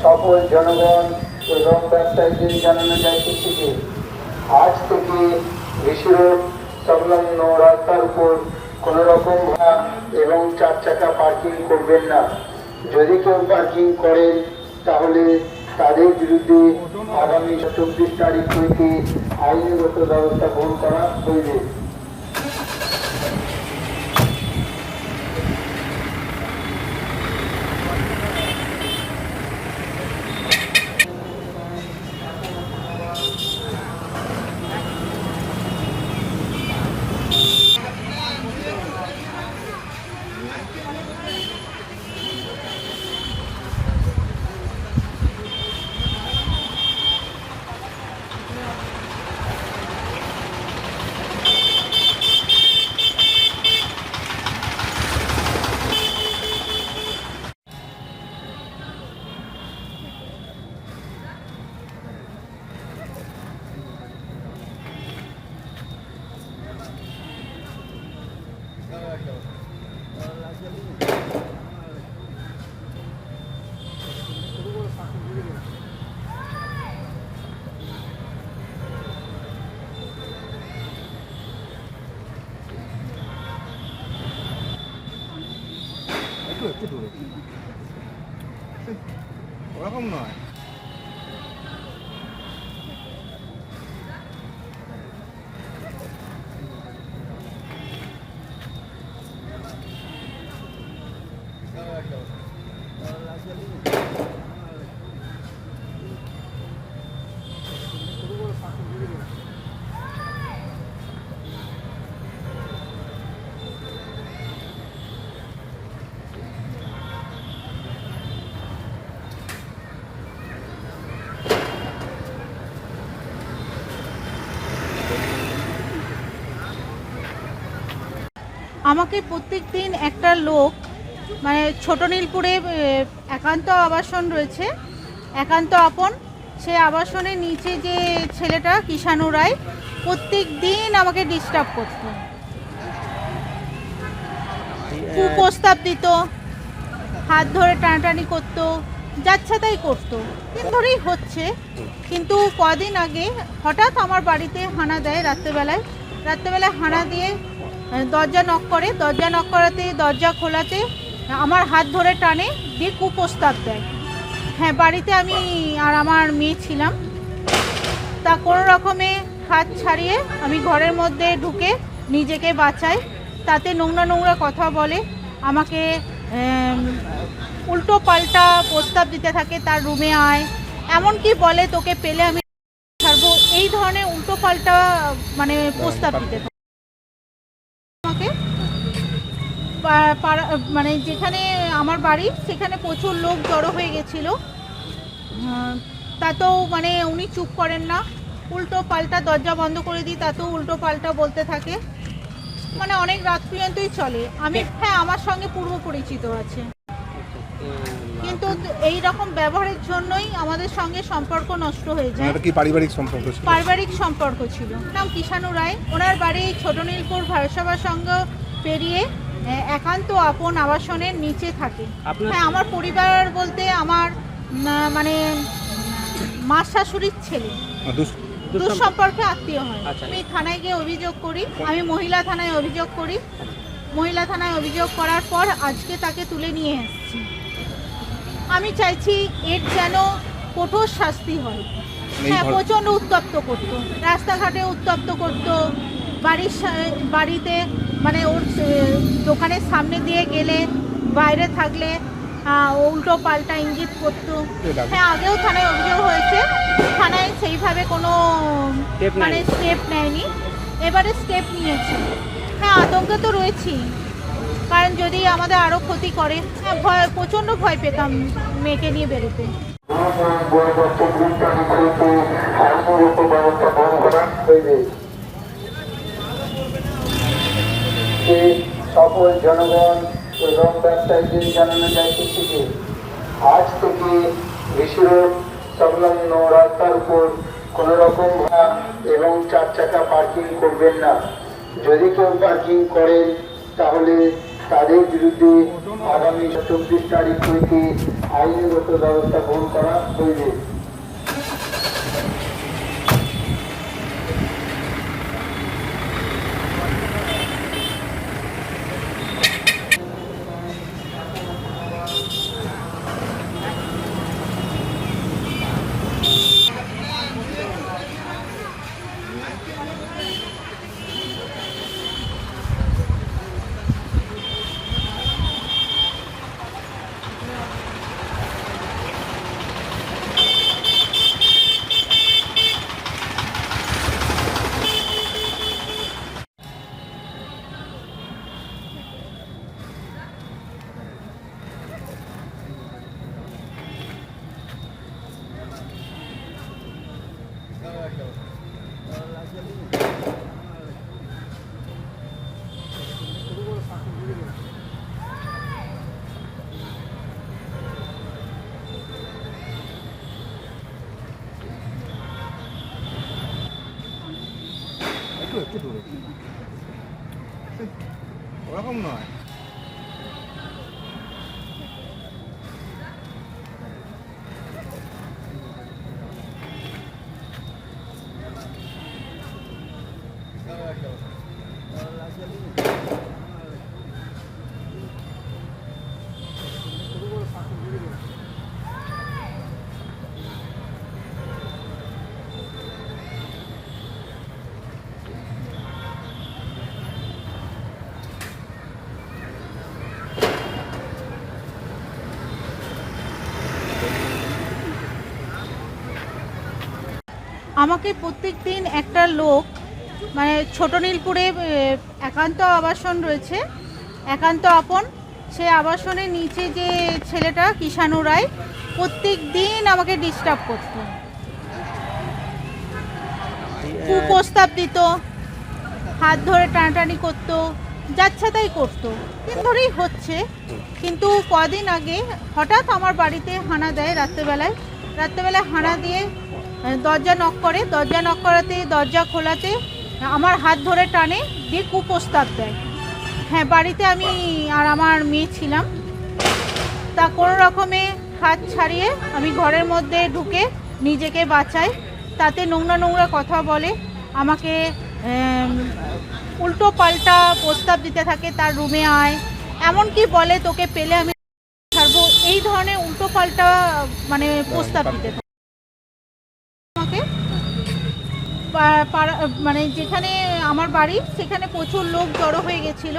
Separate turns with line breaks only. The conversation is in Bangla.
সকল জনগণ এবং ব্যবসায়ীদের জানানো যাইতেছে যে আজ থেকে ঋষি রোড সংলগ্ন রাস্তার উপর কোনো রকম এবং 4 চাকা পার্কিং করবেন না। যদি কেউ পার্কিং করেন তাহলে তাদের বিরুদ্ধে আগামী 24 তারিখ হইতে আইনগত ব্যবস্থা গ্রহণ করা হইবে।
একটু দূরে ওরকম নয়।
আমাকে প্রত্যেক দিন একটা লোক মানে ছোট নীলপুরে একান্ত আবাসন রয়েছে, একান্ত আপন, সে আবাসনের নিচে যে ছেলেটা কিষাণু রায় প্রত্যেক দিন আমাকে ডিস্টার্ব করত, কুপ্রস্তাব দিত, হাত ধরে টানাটানি করতো, যাচ্ছে তাই করতো, দিন ধরেই হচ্ছে। কিন্তু কদিন আগে হঠাৎ আমার বাড়িতে হানা দেয়, রাত্রেবেলায় হানা দিয়ে দরজা নক করে, দরজা নক করাতে দরজা খোলাতে আমার হাত ধরে টানে দিয়ে কুপ্রস্তাব দেয়। হ্যাঁ, বাড়িতে আমি আর আমার মেয়ে ছিলাম, তা কোনো রকমে হাত ছাড়িয়ে আমি ঘরের মধ্যে ঢুকে নিজেকে বাঁচাই। তাতে নোংরা কথা বলে, আমাকে উল্টো পাল্টা প্রস্তাব দিতে থাকে, তার রুমে আয়, এমনকি বলে তোকে পেলে আমি ছাড়বো, এই ধরনের উল্টো পাল্টা মানে প্রস্তাব দিতে থাকে আমাকে। মানে যেখানে আমার বাড়ি সেখানে প্রচুর লোক জড়ো হয়ে গেছিলো, তাতেও মানে উনি চুপ করেন না, উল্টো পাল্টা দরজা বন্ধ করে দিই, তাতেও উল্টো পাল্টা বলতে থাকে, মানে অনেক রাত পর্যন্তই চলে। আমি হ্যাঁ, আমার সঙ্গে পূর্ব পরিচিত আছে, কিন্তু এই রকম ব্যবহারের জন্যই আমাদের সঙ্গে সম্পর্ক নষ্ট হয়ে যায়।
কি পারিবারিক সম্পর্ক ছিল? পারিবারিক
সম্পর্ক ছিল। নাম কিষাণু রায়, ওনার বাড়ি ছোট নীলপুর ভারতসভা সংঘ পেরিয়ে একান্ত আপন আবাসনের নিচে থাকে। হ্যাঁ, আমার পরিবার বলতে আমার মানে মা শাশুড়ির ছেলে, দুঃসম্পর্কে আত্মীয় হয়। আমি থানায় গিয়ে অভিযোগ করি, আমি মহিলা থানায় অভিযোগ করি, মহিলা থানায় অভিযোগ করার পর আজকে তাকে তুলে নিয়ে এসেছি। আমি চাইছি এর যেন কঠোর শাস্তি হয়। হ্যাঁ, প্রচণ্ড উত্তপ্ত করতো, রাস্তাঘাটে উত্তপ্ত করতো, বাড়িতে মানে ওর দোকানের সামনে দিয়ে গেলে, বাইরে থাকলে উল্টো পাল্টা ইঙ্গিত করতো। হ্যাঁ, আগেও থানায় অভিযোগ হয়েছে, থানায় সেইভাবে কোনো মানে স্টেপ নেয়নি, এবারে স্টেপ নিয়েছে। হ্যাঁ, আতঙ্কে তো রয়েছি, কারণ যদি আমাদের আরও ক্ষতি করে। হ্যাঁ, প্রচণ্ড ভয় পেতাম মেয়েকে নিয়ে বেরোতে।
সকল জনগণ এবং ব্যবসায়ীদের জানানো যাইতেছে যে আজ থেকে ঋষি রোড সংলগ্ন রাস্তার উপর কোনো রকম ভাড়া এবং 4 চাকা পার্কিং করবেন না। যদি কেউ পার্কিং করেন তাহলে তাদের বিরুদ্ধে আগামী 24 তারিখ হইতে আইনগত ব্যবস্থা গ্রহণ করা হইবে।
একটু দূরে ওরকম নয়।
আমাকে প্রত্যেকদিন একটা লোক মানে ছোট নীলপুরে একান্ত আবাসন রয়েছে, একান্ত আপন, সে আবাসনের নিচে যে ছেলেটা কিষাণু রায় প্রত্যেক দিন আমাকে ডিস্টার্ব করতো, কুপ্রস্তাব দিত, হাত ধরে টানাটানি করতো, যাচ্ছে তাই করতো, দিন ধরেই হচ্ছে। কিন্তু কদিন আগে হঠাৎ আমার বাড়িতে হানা দেয় রাত্রেবেলায় হানা দিয়ে দরজা নক করে, দরজা নক করাতে দরজা খোলাতে আমার হাত ধরে টানে দিয়ে কুপ্রস্তাব দেয়। হ্যাঁ, বাড়িতে আমি আর আমার মেয়ে ছিলাম। তা কোনো রকমে হাত ছাড়িয়ে আমি ঘরের মধ্যে ঢুকে নিজেকে বাঁচাই। তাতে নোংরা কথা বলে, আমাকে উল্টো পাল্টা প্রস্তাব দিতে থাকে, তার রুমে আয়, এমনকি বলে তোকে পেলে আমি ছাড়বো, এই ধরনের উল্টো পাল্টা মানে প্রস্তাব দিতে থাকে আমাকে। মানে যেখানে আমার বাড়ি সেখানে প্রচুর লোক জড়ো হয়ে গেছিলো।